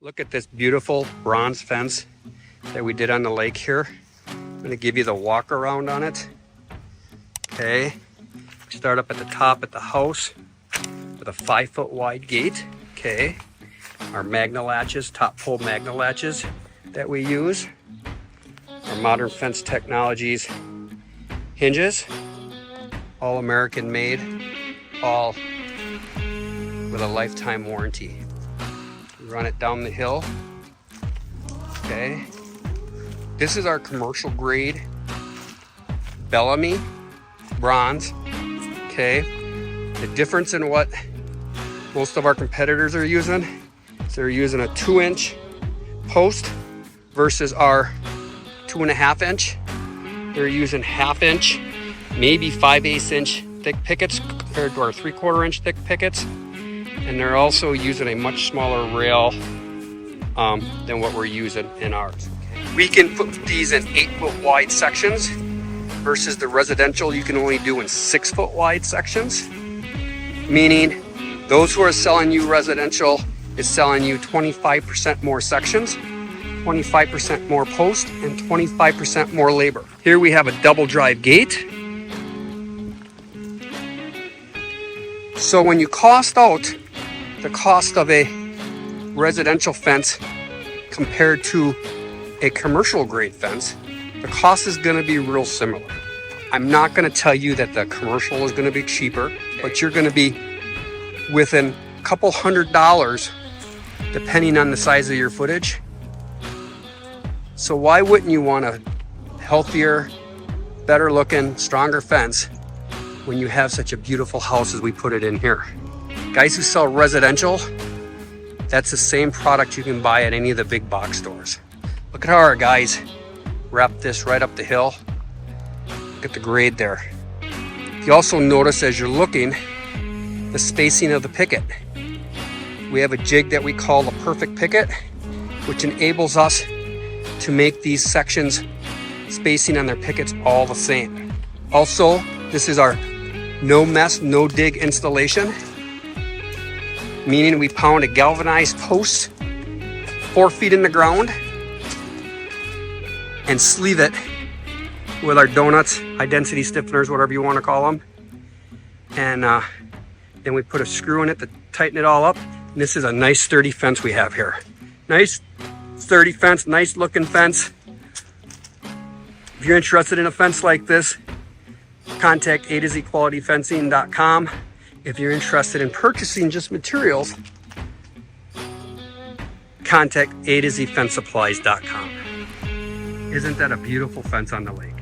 Look at this beautiful bronze fence that we did on the lake here. I'm going to give you the walk around on it. Okay, start up at the top at the house with a 5-foot wide gate. Okay, our Magna latches, top pull Magna latches that we use. Our Modern Fence Technologies hinges, all American made, all with a lifetime warranty. Run it down the hill. Okay, this is our commercial grade Bellamy bronze. Okay, the difference in what most of our competitors are using is they're using a 2-inch post versus our 2.5-inch. They're using 1/2 inch, maybe 5/8 inch thick pickets compared to our 3/4 inch thick pickets. And they're also using a much smaller rail than what we're using in ours. We can put these in 8-foot wide sections versus the residential you can only do in 6-foot wide sections. Meaning those who are selling you residential is selling you 25% more sections, 25% more post, and 25% more labor. Here we have a double drive gate. So when you cost out the cost of a residential fence compared to a commercial grade fence, the cost is going to be real similar. I'm not going to tell you that the commercial is going to be cheaper, but you're going to be within a couple $100 depending on the size of your footage. So why wouldn't you want a healthier, better looking, stronger fence when you have such a beautiful house as we put it in here? Guys who sell residential, that's the same product you can buy at any of the big box stores. Look at how our guys wrap this right up the hill. Look at the grade there. You also notice as you're looking, the spacing of the picket. We have a jig that we call the perfect picket, which enables us to make these sections spacing on their pickets all the same. Also, this is our no mess, no dig installation, meaning we pound a galvanized post 4 feet in the ground and sleeve it with our donuts, high density stiffeners, whatever you want to call them. And then we put a screw in it to tighten it all up. And this is a nice sturdy fence we have here. Nice sturdy fence, nice looking fence. If you're interested in a fence like this, contact A2ZQualityFencing.com. If you're interested in purchasing just materials, contact A2ZFenceSupplies.com. Isn't that a beautiful fence on the lake?